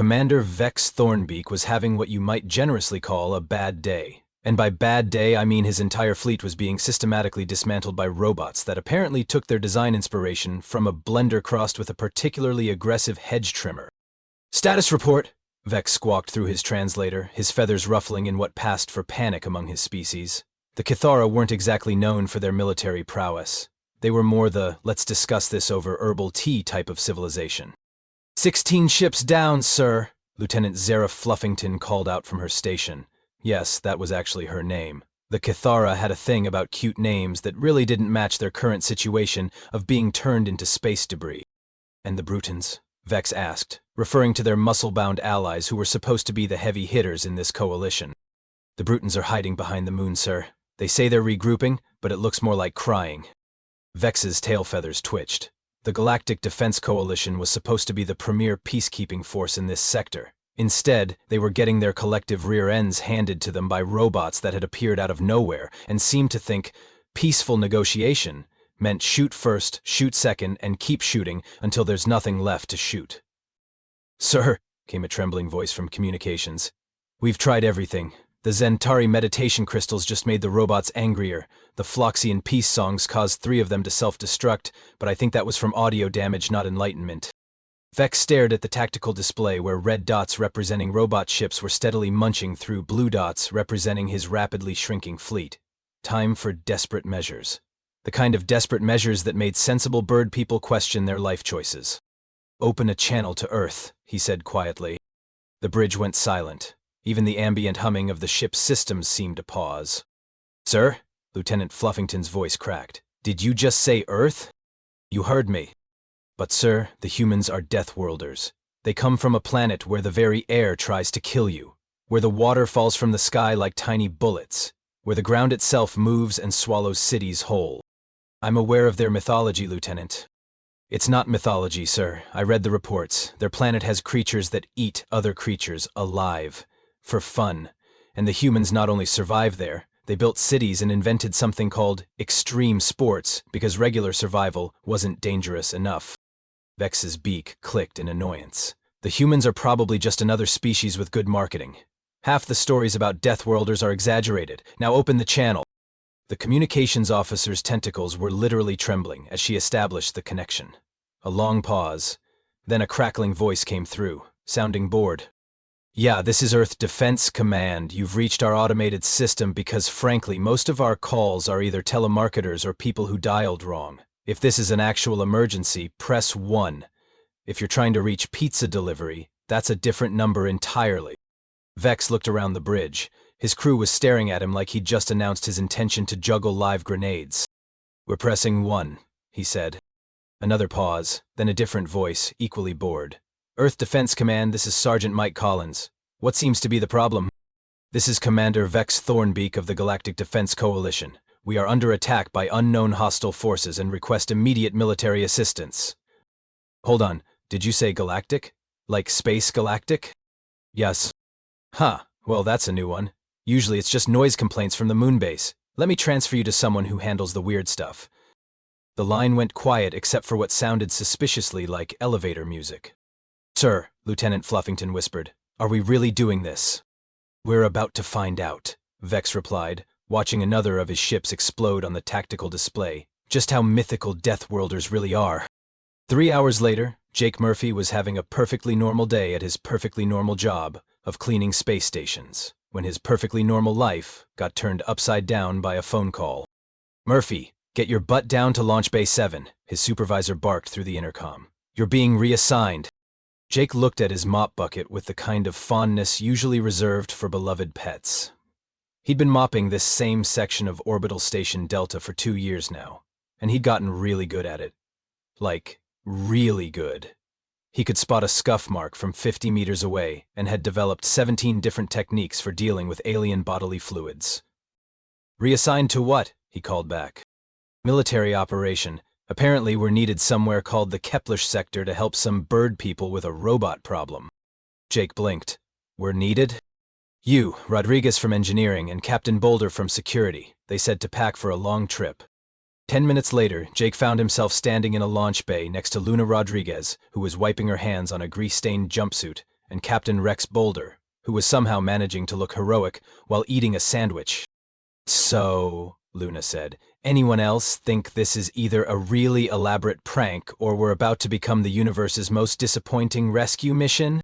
Commander Vex Thornbeak was having what you might generously call a bad day. And by bad day, I mean his entire fleet was being systematically dismantled by robots that apparently took their design inspiration from a blender crossed with a particularly aggressive hedge trimmer. "Status report," Vex squawked through his translator, his feathers ruffling in what passed for panic among his species. The Kithara weren't exactly known for their military prowess. They were more the let's discuss this over herbal tea type of civilization. 16 ships down, sir," Lieutenant Zara Fluffington called out from her station. Yes, that was actually her name. The Kithara had a thing about cute names that really didn't match their current situation of being turned into space debris. "And the Brutans?" Vex asked, referring to their muscle-bound allies who were supposed to be the heavy hitters in this coalition. "The Brutans are hiding behind the moon, sir. They say they're regrouping, but it looks more like crying." Vex's tail feathers twitched. The Galactic Defense Coalition was supposed to be the premier peacekeeping force in this sector. Instead, they were getting their collective rear ends handed to them by robots that had appeared out of nowhere and seemed to think peaceful negotiation meant shoot first, shoot second, and keep shooting until there's nothing left to shoot. "Sir," came a trembling voice from communications, "we've tried everything. The Zentari meditation crystals just made the robots angrier. The Floxian peace songs caused 3 of them to self-destruct, but I think that was from audio damage, not enlightenment." Vex stared at the tactical display where red dots representing robot ships were steadily munching through blue dots representing his rapidly shrinking fleet. Time for desperate measures. The kind of desperate measures that made sensible bird people question their life choices. "Open a channel to Earth," he said quietly. The bridge went silent. Even the ambient humming of the ship's systems seemed to pause. "Sir?" Lieutenant Fluffington's voice cracked. "Did you just say Earth?" "You heard me. But sir, the humans are Deathworlders. They come from a planet where the very air tries to kill you, where the water falls from the sky like tiny bullets, where the ground itself moves and swallows cities whole. I'm aware of their mythology, Lieutenant." "It's not mythology, sir. I read the reports. Their planet has creatures that eat other creatures alive, for fun. And the humans not only survive there, they built cities and invented something called extreme sports because regular survival wasn't dangerous enough." Vex's beak clicked in annoyance. "The humans are probably just another species with good marketing. Half the stories about Deathworlders are exaggerated. Now open the channel." The communications officer's tentacles were literally trembling as she established the connection. A long pause. Then a crackling voice came through, sounding bored. "Yeah, this is Earth Defense Command. You've reached our automated system because, frankly, most of our calls are either telemarketers or people who dialed wrong. If this is an actual emergency, press 1. If you're trying to reach pizza delivery, that's a different number entirely." Vex looked around the bridge. His crew was staring at him like he'd just announced his intention to juggle live grenades. "We're pressing 1, he said. Another pause, then a different voice, equally bored. "Earth Defense Command, this is Sergeant Mike Collins. What seems to be the problem?" "This is Commander Vex Thornbeak of the Galactic Defense Coalition. We are under attack by unknown hostile forces and request immediate military assistance." "Hold on, did you say galactic? Like space galactic?" "Yes." "Huh, well that's a new one. Usually it's just noise complaints from the moon base. Let me transfer you to someone who handles the weird stuff." The line went quiet except for what sounded suspiciously like elevator music. "Sir," Lieutenant Fluffington whispered, "are we really doing this?" "We're about to find out," Vex replied, watching another of his ships explode on the tactical display, just how mythical Deathworlders really are. 3 hours later, Jake Murphy was having a perfectly normal day at his perfectly normal job of cleaning space stations, when his perfectly normal life got turned upside down by a phone call. "Murphy, get your butt down to Launch Bay 7, his supervisor barked through the intercom. "You're being reassigned." Jake looked at his mop bucket with the kind of fondness usually reserved for beloved pets. He'd been mopping this same section of Orbital Station Delta for 2 years now, and he'd gotten really good at it. Like, really good. He could spot a scuff mark from 50 meters away and had developed 17 different techniques for dealing with alien bodily fluids. "Reassigned to what?" he called back. "Military operation. Apparently we're needed somewhere called the Kepler's sector to help some bird people with a robot problem." Jake blinked. "We're needed?" "You, Rodriguez from engineering, and Captain Boulder from security. They said to pack for a long trip." 10 minutes later, Jake found himself standing in a launch bay next to Luna Rodriguez, who was wiping her hands on a grease-stained jumpsuit and Captain Rex Boulder, who was somehow managing to look heroic while eating a sandwich. "So," Luna said, "anyone else think this is either a really elaborate prank or we're about to become the universe's most disappointing rescue mission?"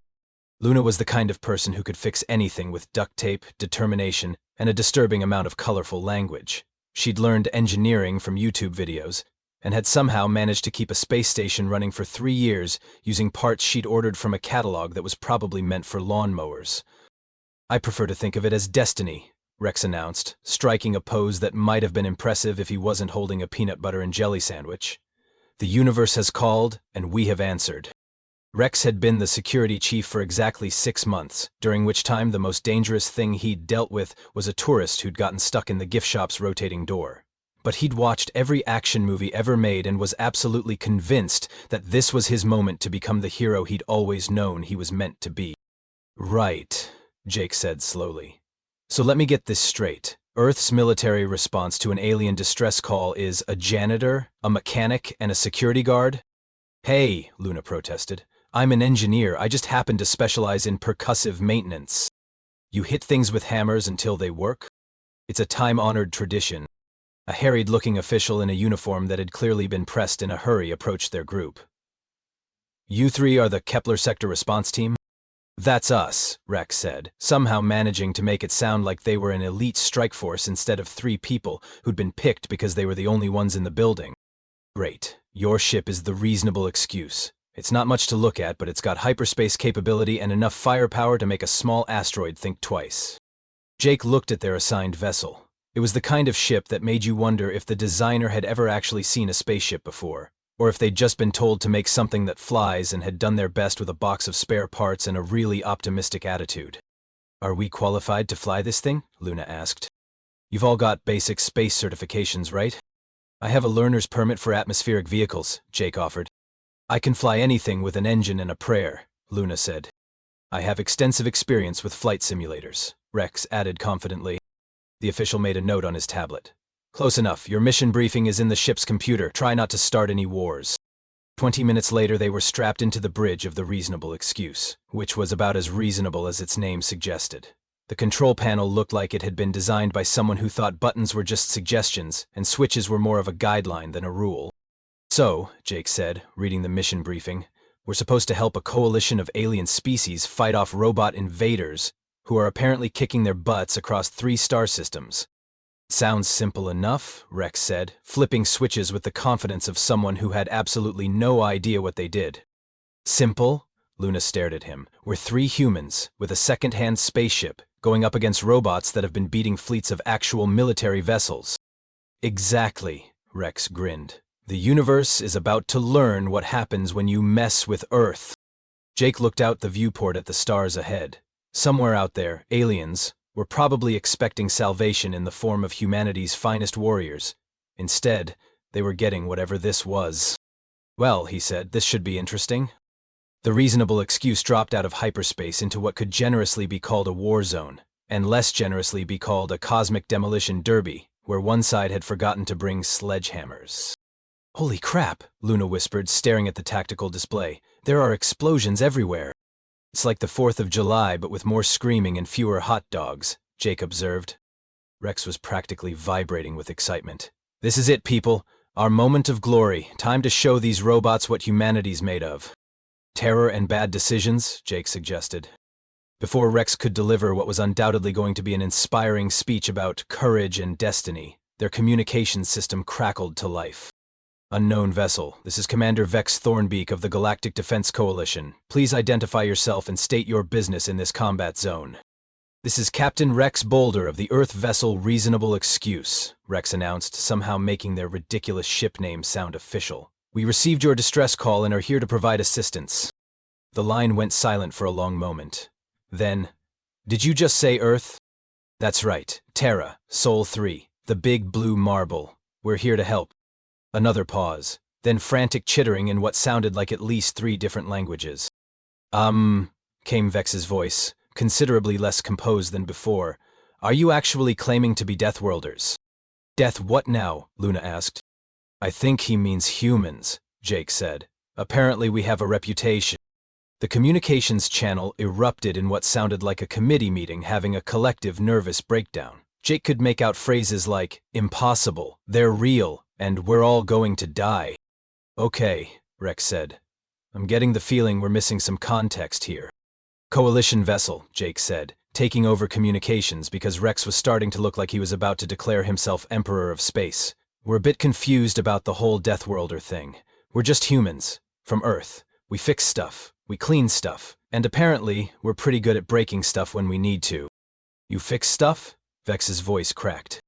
Luna was the kind of person who could fix anything with duct tape, determination, and a disturbing amount of colorful language. She'd learned engineering from YouTube videos, and had somehow managed to keep a space station running for 3 years using parts she'd ordered from a catalog that was probably meant for lawnmowers. "I prefer to think of it as destiny," Rex announced, striking a pose that might have been impressive if he wasn't holding a peanut butter and jelly sandwich. "The universe has called, and we have answered." Rex had been the security chief for exactly 6 months, during which time the most dangerous thing he'd dealt with was a tourist who'd gotten stuck in the gift shop's rotating door. But he'd watched every action movie ever made and was absolutely convinced that this was his moment to become the hero he'd always known he was meant to be. "Right," Jake said slowly. "So let me get this straight. Earth's military response to an alien distress call is a janitor, a mechanic, and a security guard?" "Hey," Luna protested. "I'm an engineer. I just happen to specialize in percussive maintenance." "You hit things with hammers until they work?" "It's a time-honored tradition." A harried-looking official in a uniform that had clearly been pressed in a hurry approached their group. "You 3 are the Kepler Sector Response Team?" "That's us," Rex said, somehow managing to make it sound like they were an elite strike force instead of 3 people who'd been picked because they were the only ones in the building. "Great. Your ship is the reasonable excuse. It's not much to look at, but it's got hyperspace capability and enough firepower to make a small asteroid think twice." Jake looked at their assigned vessel. It was the kind of ship that made you wonder if the designer had ever actually seen a spaceship before, or if they'd just been told to make something that flies and had done their best with a box of spare parts and a really optimistic attitude. "Are we qualified to fly this thing?" Luna asked. "You've all got basic space certifications, right?" "I have a learner's permit for atmospheric vehicles," Jake offered. "I can fly anything with an engine and a prayer," Luna said. "I have extensive experience with flight simulators," Rex added confidently. The official made a note on his tablet. "Close enough. Your mission briefing is in the ship's computer. Try not to start any wars." 20 minutes later, they were strapped into the bridge of the reasonable excuse, which was about as reasonable as its name suggested. The control panel looked like it had been designed by someone who thought buttons were just suggestions and switches were more of a guideline than a rule. "So," Jake said, reading the mission briefing, "we're supposed to help a coalition of alien species fight off robot invaders who are apparently kicking their butts across 3 star systems." "Sounds simple enough," Rex said, flipping switches with the confidence of someone who had absolutely no idea what they did. "Simple?" Luna stared at him. "We're 3 humans, with a second-hand spaceship, going up against robots that have been beating fleets of actual military vessels." "Exactly," Rex grinned. "The universe is about to learn what happens when you mess with Earth." Jake looked out the viewport at the stars ahead. Somewhere out there, aliens were probably expecting salvation in the form of humanity's finest warriors. Instead, they were getting whatever this was. "Well," he said, "this should be interesting." The reasonable excuse dropped out of hyperspace into what could generously be called a war zone, and less generously be called a cosmic demolition derby, where one side had forgotten to bring sledgehammers. "Holy crap," Luna whispered, staring at the tactical display. "There are explosions everywhere." "It's like the 4th of July, but with more screaming and fewer hot dogs," Jake observed. Rex was practically vibrating with excitement. "This is it, people. Our moment of glory. Time to show these robots what humanity's made of." "Terror and bad decisions," Jake suggested. Before Rex could deliver what was undoubtedly going to be an inspiring speech about courage and destiny, their communications system crackled to life. "Unknown vessel, this is Commander Vex Thornbeak of the Galactic Defense Coalition. Please identify yourself and state your business in this combat zone." "This is Captain Rex Boulder of the Earth vessel Reasonable Excuse," Rex announced, somehow making their ridiculous ship name sound official. "We received your distress call and are here to provide assistance." The line went silent for a long moment. Then, "Did you just say Earth?" "That's right. Terra, Sol 3, the big blue marble. We're here to help." Another pause, then frantic chittering in what sounded like at least 3 different languages. Came Vex's voice, considerably less composed than before. "Are you actually claiming to be Deathworlders?" "Death what now?" Luna asked. "I think he means humans," Jake said. "Apparently we have a reputation." The communications channel erupted in what sounded like a committee meeting having a collective nervous breakdown. Jake could make out phrases like, impossible, they're real, and we're all going to die. Okay, Rex said. I'm getting the feeling we're missing some context here. Coalition vessel, Jake said, taking over communications because Rex was starting to look like he was about to declare himself Emperor of Space. We're a bit confused about the whole Deathworlder thing. We're just humans, from Earth. We fix stuff, we clean stuff, and apparently we're pretty good at breaking stuff when we need to. You fix stuff? Vex's voice cracked.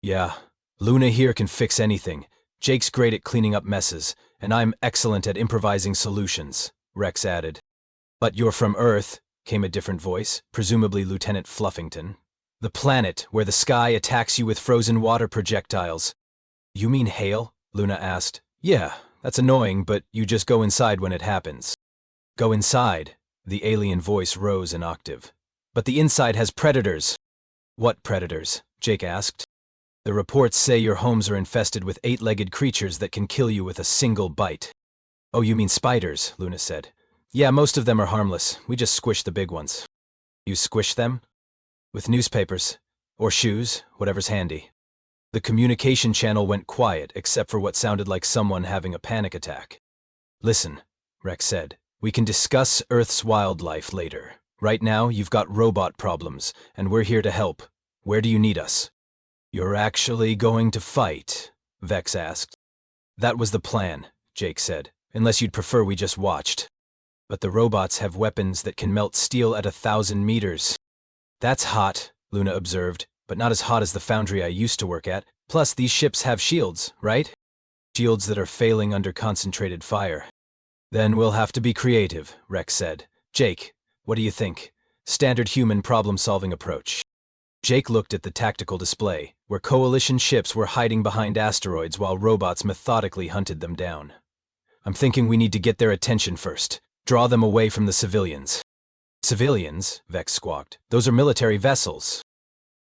Yeah, Luna here can fix anything. Jake's great at cleaning up messes, and I'm excellent at improvising solutions, Rex added. But you're from Earth, came a different voice, presumably Lieutenant Fluffington. The planet where the sky attacks you with frozen water projectiles. You mean hail? Luna asked. Yeah, that's annoying, but you just go inside when it happens. Go inside? The alien voice rose an octave. But the inside has predators. What predators? Jake asked. The reports say your homes are infested with 8-legged creatures that can kill you with a single bite. Oh, you mean spiders, Luna said. Yeah, most of them are harmless. We just squish the big ones. You squish them? With newspapers. Or shoes, whatever's handy. The communication channel went quiet except for what sounded like someone having a panic attack. Listen, Rex said. We can discuss Earth's wildlife later. Right now, you've got robot problems, and we're here to help. Where do you need us? You're actually going to fight? Vex asked. That was the plan, Jake said, unless you'd prefer we just watched. But the robots have weapons that can melt steel at 1,000 meters. That's hot, Luna observed, but not as hot as the foundry I used to work at. Plus, these ships have shields, right? Shields that are failing under concentrated fire. Then we'll have to be creative, Rex said. Jake, what do you think? Standard human problem-solving approach. Jake looked at the tactical display, where Coalition ships were hiding behind asteroids while robots methodically hunted them down. I'm thinking we need to get their attention first. Draw them away from the civilians. Civilians? Vex squawked. Those are military vessels.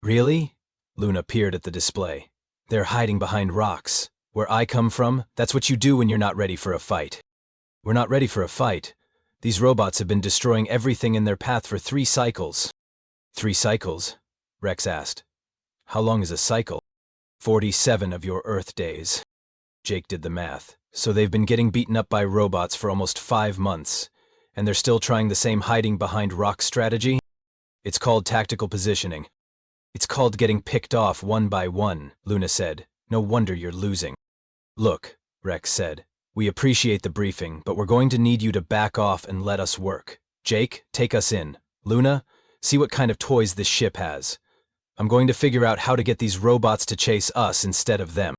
Really? Luna peered at the display. They're hiding behind rocks. Where I come from, that's what you do when you're not ready for a fight. We're not ready for a fight. These robots have been destroying everything in their path for 3 cycles. 3 cycles? Rex asked. How long is a cycle? 47 of your Earth days. Jake did the math. So they've been getting beaten up by robots for almost 5 months, and they're still trying the same hiding behind rock strategy? It's called tactical positioning. It's called getting picked off one by one, Luna said. No wonder you're losing. Look, Rex said. We appreciate the briefing, but we're going to need you to back off and let us work. Jake, take us in. Luna, see what kind of toys this ship has. I'm going to figure out how to get these robots to chase us instead of them.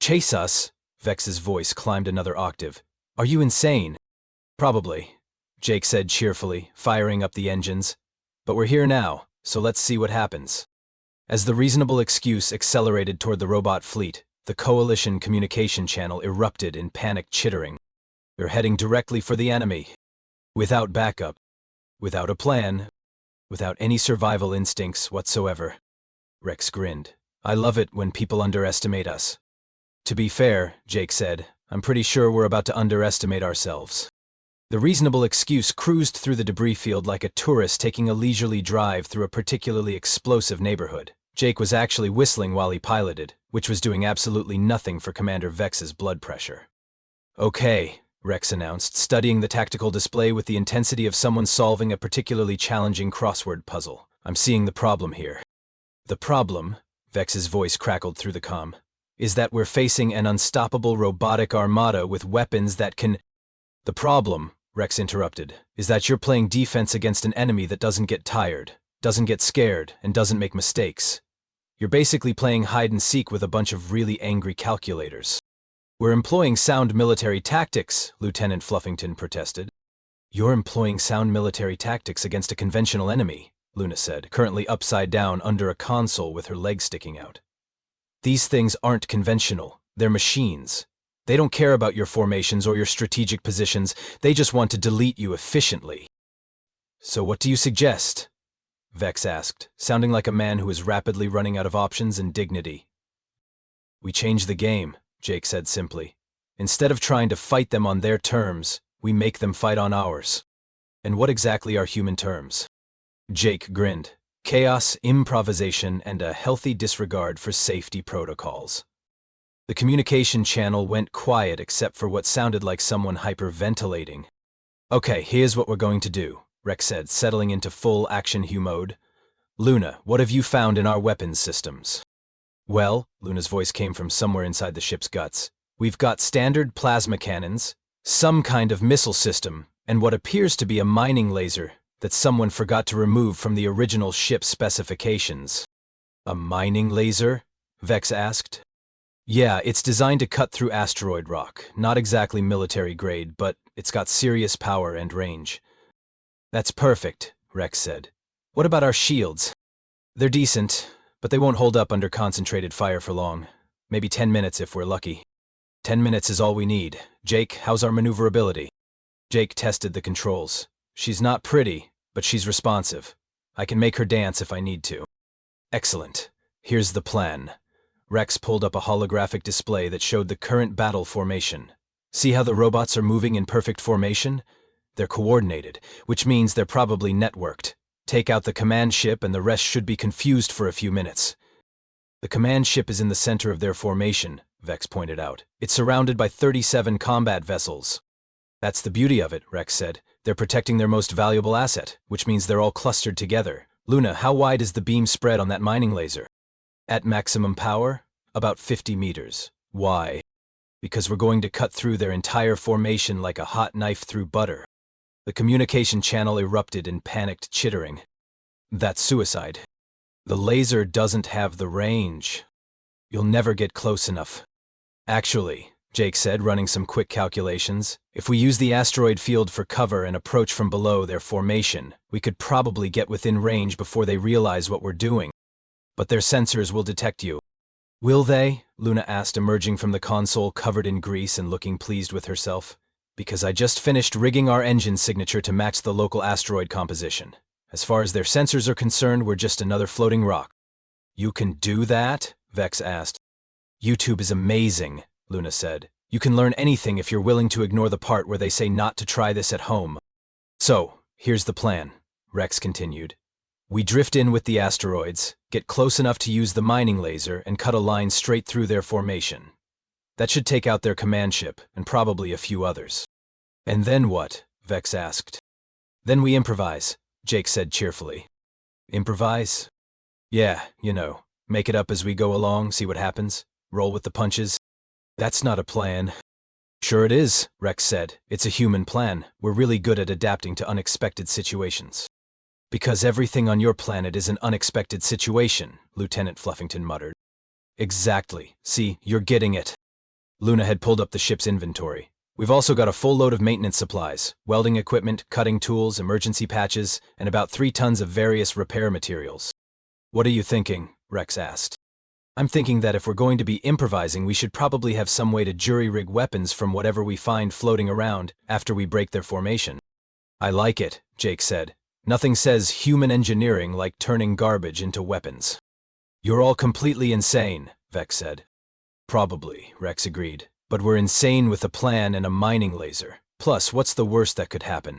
Chase us? Vex's voice climbed another octave. Are you insane? Probably, Jake said cheerfully, firing up the engines. But we're here now, so let's see what happens. As the reasonable excuse accelerated toward the robot fleet, the Coalition communication channel erupted in panicked chittering. They're heading directly for the enemy. Without backup. Without a plan. Without any survival instincts whatsoever. Rex grinned. I love it when people underestimate us. To be fair, Jake said, I'm pretty sure we're about to underestimate ourselves. The reasonable excuse cruised through the debris field like a tourist taking a leisurely drive through a particularly explosive neighborhood. Jake was actually whistling while he piloted, which was doing absolutely nothing for Commander Vex's blood pressure. Okay, Rex announced, studying the tactical display with the intensity of someone solving a particularly challenging crossword puzzle. I'm seeing the problem here. The problem, Vex's voice crackled through the comm, is that we're facing an unstoppable robotic armada with weapons that can... The problem, Rex interrupted, is that you're playing defense against an enemy that doesn't get tired, doesn't get scared, and doesn't make mistakes. You're basically playing hide-and-seek with a bunch of really angry calculators. We're employing sound military tactics, Lieutenant Fluffington protested. You're employing sound military tactics against a conventional enemy, Luna said, currently upside down under a console with her legs sticking out. These things aren't conventional. They're machines. They don't care about your formations or your strategic positions. They just want to delete you efficiently. So what do you suggest? Vex asked, sounding like a man who is rapidly running out of options and dignity. We change the game, Jake said simply. Instead of trying to fight them on their terms, we make them fight on ours. And what exactly are human terms? Jake grinned. Chaos, improvisation, and a healthy disregard for safety protocols. The communication channel went quiet except for what sounded like someone hyperventilating. Okay, here's what we're going to do, Rex said, settling into full action Hugh mode. Luna, what have you found in our weapons systems? Well, Luna's voice came from somewhere inside the ship's guts. We've got standard plasma cannons, some kind of missile system, and what appears to be a mining laser that someone forgot to remove from the original ship's specifications. A mining laser? Vex asked. Yeah, it's designed to cut through asteroid rock. Not exactly military grade, but it's got serious power and range. That's perfect, Rex said. What about our shields? They're decent, but they won't hold up under concentrated fire for long. Maybe 10 minutes if we're lucky. 10 minutes is all we need. Jake, how's our maneuverability? Jake tested the controls. She's not pretty, but she's responsive. I can make her dance if I need to. Excellent. Here's the plan. Rex pulled up a holographic display that showed the current battle formation. See how the robots are moving in perfect formation? They're coordinated, which means they're probably networked. Take out the command ship and the rest should be confused for a few minutes. The command ship is in the center of their formation, Vex pointed out. It's surrounded by 37 combat vessels. That's the beauty of it, Rex said. They're protecting their most valuable asset, which means they're all clustered together. Luna, how wide is the beam spread on that mining laser? At maximum power? About 50 meters. Why? Because we're going to cut through their entire formation like a hot knife through butter. The communication channel erupted in panicked chittering. That's suicide. The laser doesn't have the range. You'll never get close enough. Actually, Jake said, running some quick calculations, if we use the asteroid field for cover and approach from below their formation, we could probably get within range before they realize what we're doing. But their sensors will detect you. Will they? Luna asked, emerging from the console covered in grease and looking pleased with herself. Because I just finished rigging our engine signature to match the local asteroid composition. As far as their sensors are concerned, we're just another floating rock. You can do that? Vex asked. YouTube is amazing, Luna said. You can learn anything if you're willing to ignore the part where they say not to try this at home. So, here's the plan, Rex continued. We drift in with the asteroids, get close enough to use the mining laser, and cut a line straight through their formation. That should take out their command ship, and probably a few others. And then what? Vex asked. Then we improvise, Jake said cheerfully. Improvise? Yeah, make it up as we go along, see what happens, roll with the punches. That's not a plan. Sure it is, Rex said. It's a human plan. We're really good at adapting to unexpected situations. Because everything on your planet is an unexpected situation, Lieutenant Fluffington muttered. Exactly. See, you're getting it. Luna had pulled up the ship's inventory. We've also got a full load of maintenance supplies, welding equipment, cutting tools, emergency patches, and about 3 tons of various repair materials. What are you thinking? Rex asked. I'm thinking that if we're going to be improvising, we should probably have some way to jury-rig weapons from whatever we find floating around after we break their formation. I like it, Jake said. Nothing says human engineering like turning garbage into weapons. You're all completely insane, Vex said. Probably, Rex agreed. But we're insane with a plan and a mining laser. Plus, what's the worst that could happen?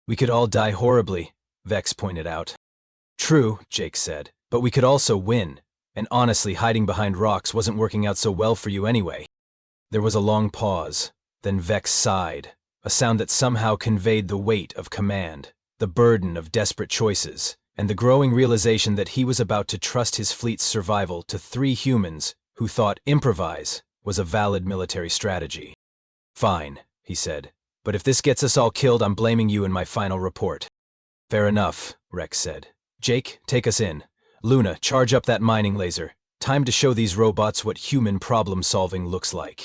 We could all die horribly, Vex pointed out. True, Jake said, but we could also win. And honestly, hiding behind rocks wasn't working out so well for you anyway. There was a long pause. Then Vex sighed, a sound that somehow conveyed the weight of command, the burden of desperate choices, and the growing realization that he was about to trust his fleet's survival to 3 humans who thought improvise was a valid military strategy. Fine, he said, but if this gets us all killed, I'm blaming you in my final report. Fair enough, Rex said. Jake, take us in. Luna, charge up that mining laser. Time to show these robots what human problem-solving looks like.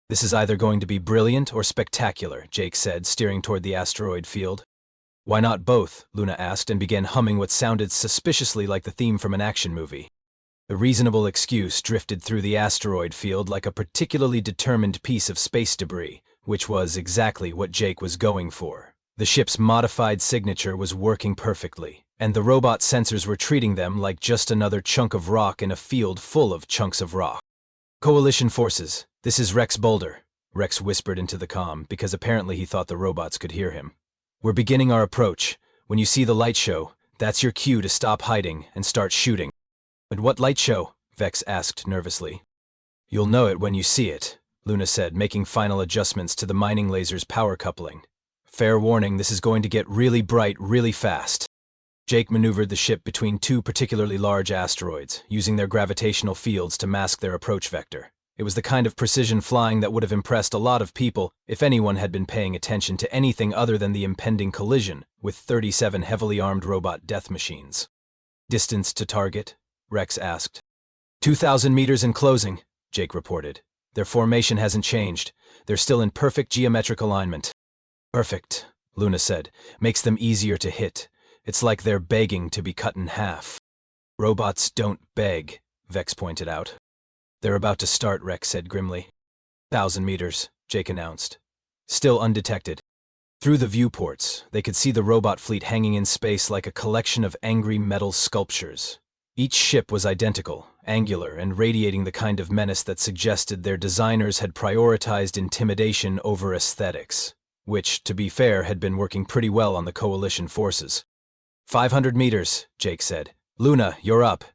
This is either going to be brilliant or spectacular, Jake said, steering toward the asteroid field. Why not both? Luna asked and began humming what sounded suspiciously like the theme from an action movie. The reasonable excuse drifted through the asteroid field like a particularly determined piece of space debris, which was exactly what Jake was going for. The ship's modified signature was working perfectly, and the robot sensors were treating them like just another chunk of rock in a field full of chunks of rock. Coalition forces, this is Rex Boulder, Rex whispered into the comm, because apparently he thought the robots could hear him. We're beginning our approach. When you see the light show, that's your cue to stop hiding and start shooting. And what light show? Vex asked nervously. You'll know it when you see it, Luna said, making final adjustments to the mining laser's power coupling. Fair warning, this is going to get really bright really fast. Jake maneuvered the ship between two particularly large asteroids, using their gravitational fields to mask their approach vector. It was the kind of precision flying that would have impressed a lot of people if anyone had been paying attention to anything other than the impending collision with 37 heavily armed robot death machines. Distance to target? Rex asked. 2,000 meters in closing, Jake reported. Their formation hasn't changed. They're still in perfect geometric alignment. Perfect, Luna said. Makes them easier to hit. It's like they're begging to be cut in half. Robots don't beg, Vex pointed out. They're about to start, Rex said grimly. 1,000 meters, Jake announced. Still undetected. Through the viewports, they could see the robot fleet hanging in space like a collection of angry metal sculptures. Each ship was identical, angular, and radiating the kind of menace that suggested their designers had prioritized intimidation over aesthetics, which, to be fair, had been working pretty well on the coalition forces. 500 meters, Jake said. Luna, you're up.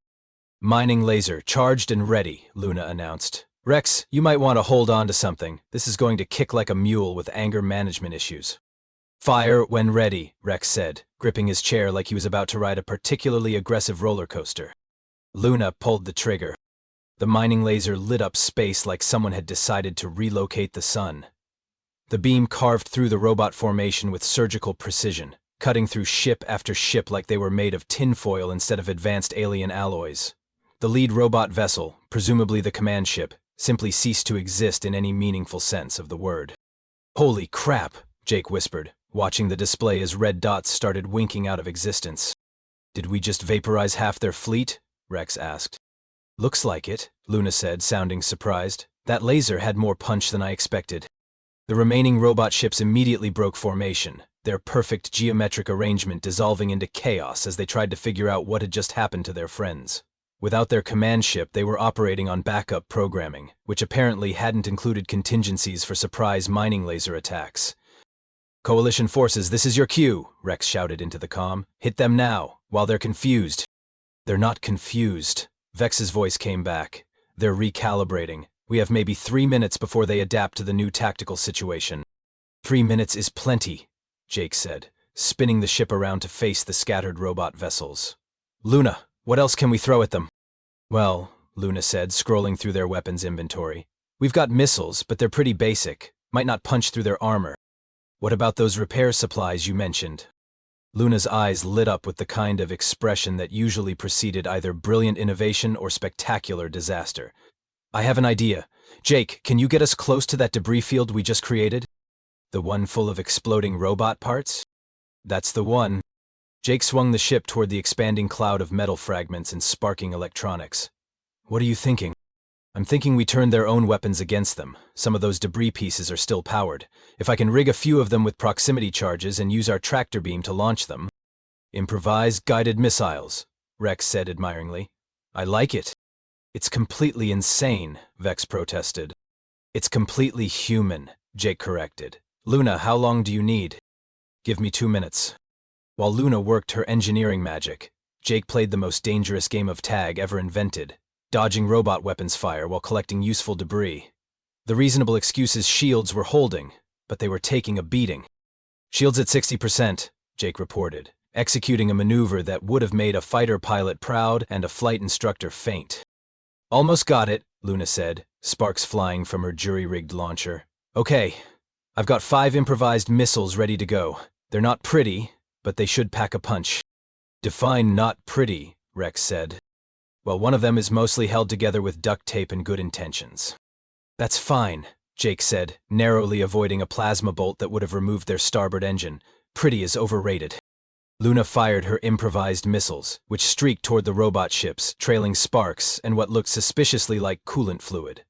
Mining laser, charged and ready, Luna announced. Rex, you might want to hold on to something. This is going to kick like a mule with anger management issues. Fire when ready, Rex said, gripping his chair like he was about to ride a particularly aggressive roller coaster. Luna pulled the trigger. The mining laser lit up space like someone had decided to relocate the sun. The beam carved through the robot formation with surgical precision, cutting through ship after ship like they were made of tinfoil instead of advanced alien alloys. The lead robot vessel, presumably the command ship, simply ceased to exist in any meaningful sense of the word. Holy crap, Jake whispered, watching the display as red dots started winking out of existence. Did we just vaporize half their fleet? Rex asked. Looks like it, Luna said, sounding surprised. That laser had more punch than I expected. The remaining robot ships immediately broke formation, their perfect geometric arrangement dissolving into chaos as they tried to figure out what had just happened to their friends. Without their command ship, they were operating on backup programming, which apparently hadn't included contingencies for surprise mining laser attacks. Coalition forces, this is your cue, Rex shouted into the comm. Hit them now, while they're confused. They're not confused. Vex's voice came back. They're recalibrating. We have maybe 3 minutes before they adapt to the new tactical situation. 3 minutes is plenty, Jake said, spinning the ship around to face the scattered robot vessels. Luna, what else can we throw at them? Well, Luna said, scrolling through their weapons inventory. We've got missiles, but they're pretty basic. Might not punch through their armor. What about those repair supplies you mentioned? Luna's eyes lit up with the kind of expression that usually preceded either brilliant innovation or spectacular disaster. I have an idea. Jake, can you get us close to that debris field we just created? The one full of exploding robot parts? That's the one. Jake swung the ship toward the expanding cloud of metal fragments and sparking electronics. What are you thinking? I'm thinking we turn their own weapons against them. Some of those debris pieces are still powered. If I can rig a few of them with proximity charges and use our tractor beam to launch them. Improvised guided missiles, Rex said admiringly. I like it. It's completely insane, Vex protested. It's completely human, Jake corrected. Luna, how long do you need? Give me 2 minutes. While Luna worked her engineering magic, Jake played the most dangerous game of tag ever invented, dodging robot weapons fire while collecting useful debris. The reasonable excuses shields were holding, but they were taking a beating. Shields at 60%, Jake reported, executing a maneuver that would have made a fighter pilot proud and a flight instructor faint. Almost got it, Luna said, sparks flying from her jury-rigged launcher. Okay, I've got 5 improvised missiles ready to go. They're not pretty, but they should pack a punch. Define not pretty, Rex said. Well, one of them is mostly held together with duct tape and good intentions. That's fine, Jake said, narrowly avoiding a plasma bolt that would have removed their starboard engine. Pretty is overrated. Luna fired her improvised missiles, which streaked toward the robot ships, trailing sparks and what looked suspiciously like coolant fluid.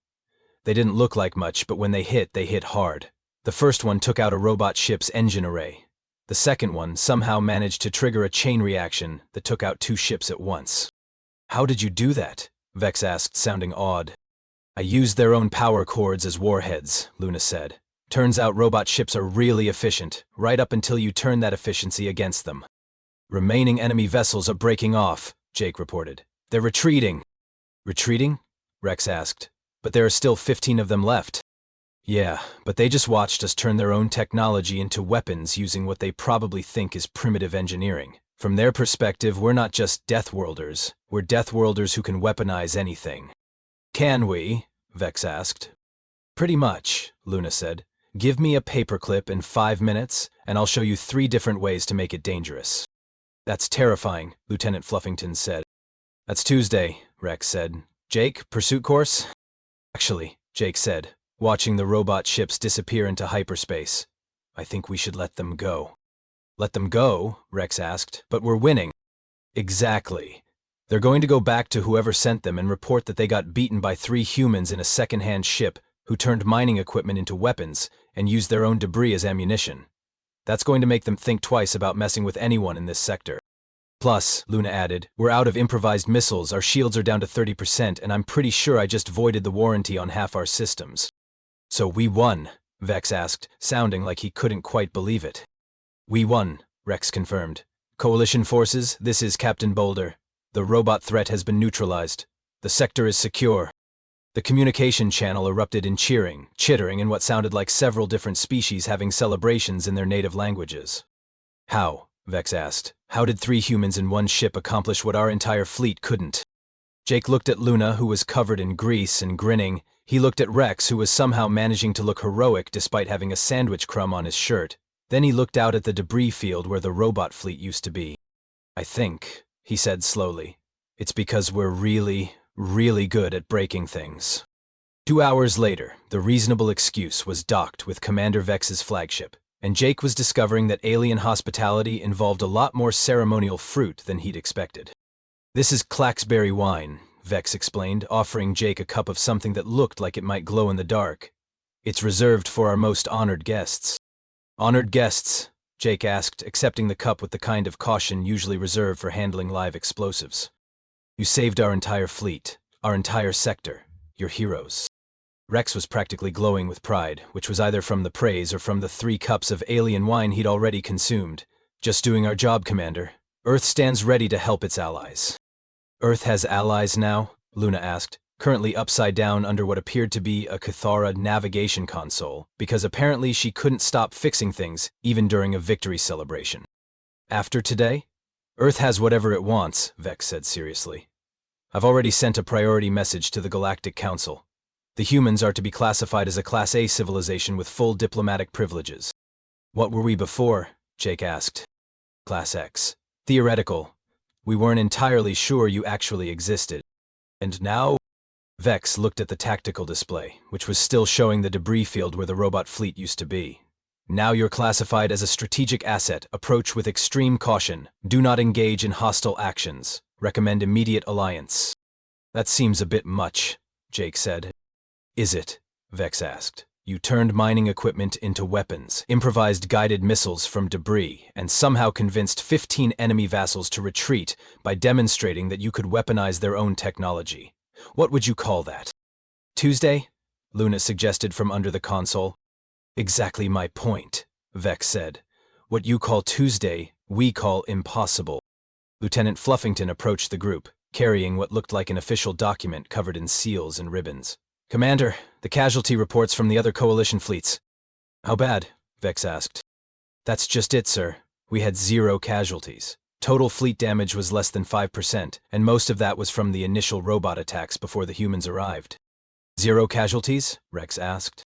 They didn't look like much, but when they hit hard. The first one took out a robot ship's engine array. The second one somehow managed to trigger a chain reaction that took out 2 ships at once. How did you do that? Vex asked, sounding awed. I used their own power cords as warheads, Luna said. Turns out robot ships are really efficient, right up until you turn that efficiency against them. Remaining enemy vessels are breaking off, Jake reported. They're retreating. Retreating? Rex asked. But there are still 15 of them left. Yeah, but they just watched us turn their own technology into weapons using what they probably think is primitive engineering. From their perspective, we're not just Deathworlders. We're Deathworlders who can weaponize anything. Can we? Vex asked. Pretty much, Luna said. Give me a paperclip in 5 minutes, and I'll show you 3 different ways to make it dangerous. That's terrifying, Lieutenant Fluffington said. That's Tuesday, Rex said. Jake, pursuit course? Actually, Jake said, watching the robot ships disappear into hyperspace. I think we should let them go. Let them go? Rex asked. But we're winning. Exactly. They're going to go back to whoever sent them and report that they got beaten by 3 humans in a second-hand ship who turned mining equipment into weapons and used their own debris as ammunition. That's going to make them think twice about messing with anyone in this sector. Plus, Luna added, we're out of improvised missiles, our shields are down to 30%, and I'm pretty sure I just voided the warranty on half our systems. So we won, Vex asked, sounding like he couldn't quite believe it. We won, Rex confirmed. Coalition forces, this is Captain Boulder. The robot threat has been neutralized. The sector is secure. The communication channel erupted in cheering, chittering, and what sounded like several different species having celebrations in their native languages. How? Vex asked. How did 3 humans in one ship accomplish what our entire fleet couldn't? Jake looked at Luna, who was covered in grease and grinning. He looked at Rex, who was somehow managing to look heroic despite having a sandwich crumb on his shirt. Then he looked out at the debris field where the robot fleet used to be. I think, he said slowly, it's because we're really good at breaking things. 2 hours later, the reasonable excuse was docked with Commander Vex's flagship, and Jake was discovering that alien hospitality involved a lot more ceremonial fruit than he'd expected. This is Claxberry wine, Vex explained, offering Jake a cup of something that looked like it might glow in the dark. It's reserved for our most honored guests. Honored guests? Jake asked, accepting the cup with the kind of caution usually reserved for handling live explosives. You saved our entire fleet, our entire sector. You're heroes. Rex was practically glowing with pride, which was either from the praise or from the 3 cups of alien wine he'd already consumed. Just doing our job, Commander. Earth stands ready to help its allies. Earth has allies now? Luna asked, currently upside down under what appeared to be a Cathara navigation console, because apparently she couldn't stop fixing things, even during a victory celebration. After today? Earth has whatever it wants, Vex said seriously. I've already sent a priority message to the Galactic Council. The humans are to be classified as a Class A civilization with full diplomatic privileges. What were we before? Jake asked. Class X. Theoretical. We weren't entirely sure you actually existed. And now? Vex looked at the tactical display, which was still showing the debris field where the robot fleet used to be. Now you're classified as a strategic asset. Approach with extreme caution. Do not engage in hostile actions. Recommend immediate alliance. That seems a bit much, Jake said. Is it? Vex asked. You turned mining equipment into weapons, improvised guided missiles from debris, and somehow convinced 15 enemy vassals to retreat by demonstrating that you could weaponize their own technology. What would you call that? Tuesday? Luna suggested from under the console. Exactly my point, Vex said. What you call Tuesday, we call impossible. Lieutenant Fluffington approached the group, carrying what looked like an official document covered in seals and ribbons. Commander, the casualty reports from the other coalition fleets. How bad? Vex asked. That's just it, sir. We had 0 casualties. Total fleet damage was less than 5%, and most of that was from the initial robot attacks before the humans arrived. 0 casualties? Rex asked.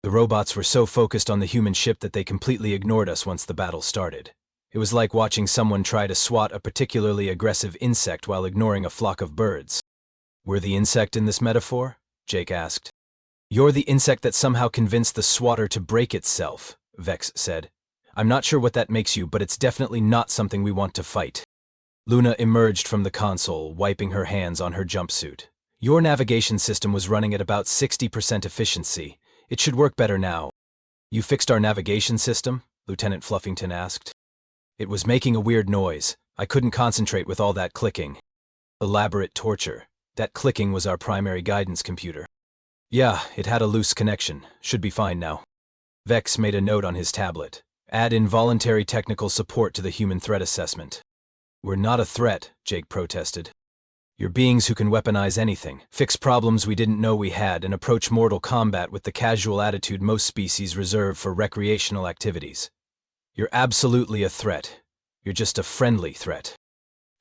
The robots were so focused on the human ship that they completely ignored us once the battle started. It was like watching someone try to swat a particularly aggressive insect while ignoring a flock of birds. We're the insect in this metaphor? Jake asked. You're the insect that somehow convinced the swatter to break itself, Vex said. I'm not sure what that makes you, but it's definitely not something we want to fight. Luna emerged from the console, wiping her hands on her jumpsuit. Your navigation system was running at about 60% efficiency. It should work better now. You fixed our navigation system? Lieutenant Fluffington asked. It was making a weird noise. I couldn't concentrate with all that clicking. Elaborate torture. That clicking was our primary guidance computer. Yeah, it had a loose connection. Should be fine now. Vex made a note on his tablet. Add involuntary technical support to the human threat assessment. We're not a threat, Jake protested. You're beings who can weaponize anything, fix problems we didn't know we had, and approach mortal combat with the casual attitude most species reserve for recreational activities. You're absolutely a threat. You're just a friendly threat.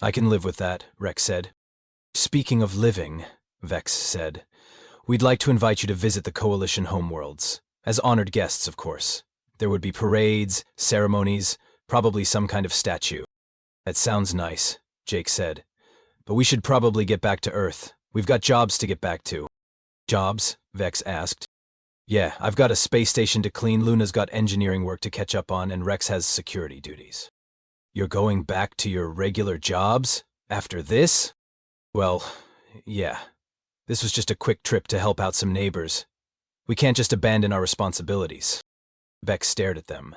I can live with that, Rex said. Speaking of living, Vex said, we'd like to invite you to visit the Coalition homeworlds. As honored guests, of course. There would be parades, ceremonies, probably some kind of statue. That sounds nice, Jake said. But we should probably get back to Earth. We've got jobs to get back to. Jobs? Vex asked. Yeah, I've got a space station to clean, Luna's got engineering work to catch up on, and Rex has security duties. You're going back to your regular jobs? After this? Well, yeah. This was just a quick trip to help out some neighbors. We can't just abandon our responsibilities. Vex stared at them.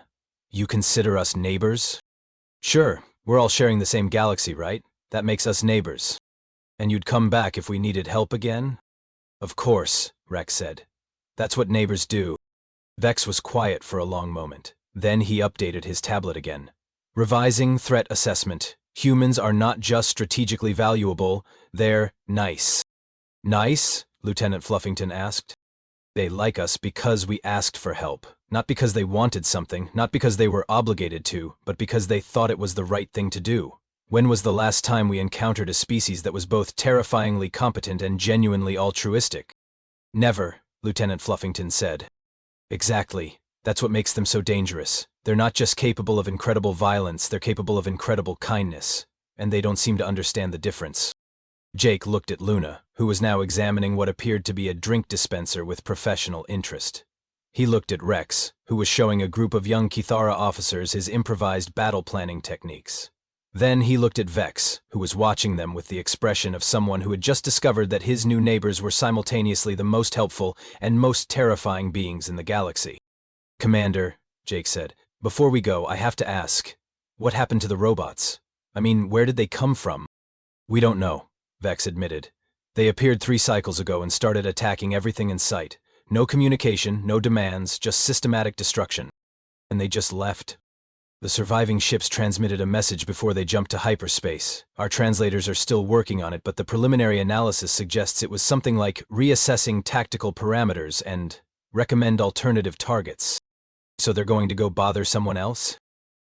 You consider us neighbors? Sure, we're all sharing the same galaxy, right? That makes us neighbors. And you'd come back if we needed help again? Of course, Rex said. That's what neighbors do. Vex was quiet for a long moment. Then he updated his tablet again. Revising threat assessment. Humans are not just strategically valuable, they're nice. Nice? Lieutenant Fluffington asked. They like us because we asked for help. Not because they wanted something, not because they were obligated to, but because they thought it was the right thing to do. When was the last time we encountered a species that was both terrifyingly competent and genuinely altruistic? Never, Lieutenant Fluffington said. Exactly. That's what makes them so dangerous. They're not just capable of incredible violence, they're capable of incredible kindness. And they don't seem to understand the difference. Jake looked at Luna, who was now examining what appeared to be a drink dispenser with professional interest. He looked at Rex, who was showing a group of young Kithara officers his improvised battle planning techniques. Then he looked at Vex, who was watching them with the expression of someone who had just discovered that his new neighbors were simultaneously the most helpful and most terrifying beings in the galaxy. Commander, Jake said, before we go, I have to ask, what happened to the robots? I mean, where did they come from? We don't know, Vex admitted. They appeared 3 cycles ago and started attacking everything in sight. No communication, no demands, just systematic destruction. And they just left. The surviving ships transmitted a message before they jumped to hyperspace. Our translators are still working on it, but the preliminary analysis suggests it was something like reassessing tactical parameters and recommend alternative targets. So they're going to go bother someone else?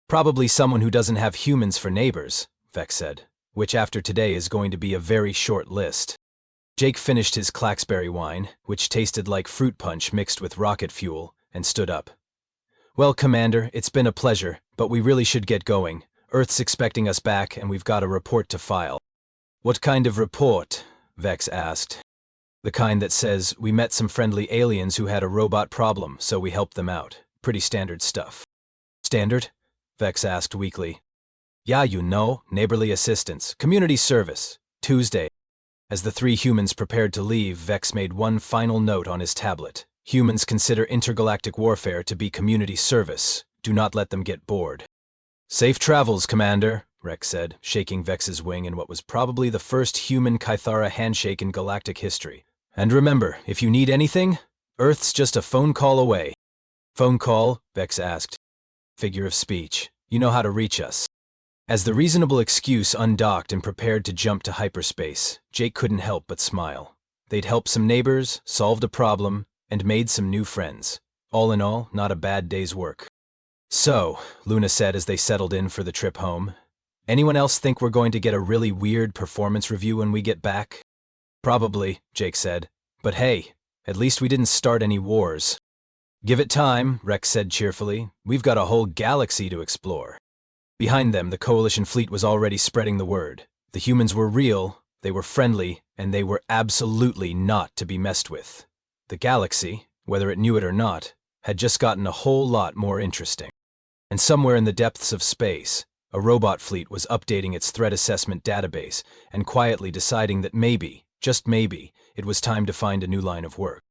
Probably someone who doesn't have humans for neighbors, Vex said, which after today is going to be a very short list. Jake finished his Claxberry wine, which tasted like fruit punch mixed with rocket fuel, and stood up. Well, Commander, it's been a pleasure, but we really should get going. Earth's expecting us back, and we've got a report to file. What kind of report? Vex asked. The kind that says, we met some friendly aliens who had a robot problem, so we helped them out. Pretty standard stuff. Standard? Vex asked weakly. Yeah, you know, neighborly assistance, community service. Tuesday. As the 3 humans prepared to leave, Vex made one final note on his tablet. Humans consider intergalactic warfare to be community service. Do not let them get bored. Safe travels, Commander, Rex said, shaking Vex's wing in what was probably the first human Kythara handshake in galactic history. And remember, if you need anything, Earth's just a phone call away. Phone call? Vex asked. Figure of speech. You know how to reach us. As the reasonable excuse undocked and prepared to jump to hyperspace, Jake couldn't help but smile. They'd helped some neighbors, solved a problem, and made some new friends. All in all, not a bad day's work. So, Luna said as they settled in for the trip home, anyone else think we're going to get a really weird performance review when we get back? Probably, Jake said. But hey, at least we didn't start any wars. Give it time, Rex said cheerfully. We've got a whole galaxy to explore. Behind them, the Coalition fleet was already spreading the word. The humans were real, they were friendly, and they were absolutely not to be messed with. The galaxy, whether it knew it or not, had just gotten a whole lot more interesting. And somewhere in the depths of space, a robot fleet was updating its threat assessment database and quietly deciding that maybe, just maybe, it was time to find a new line of work.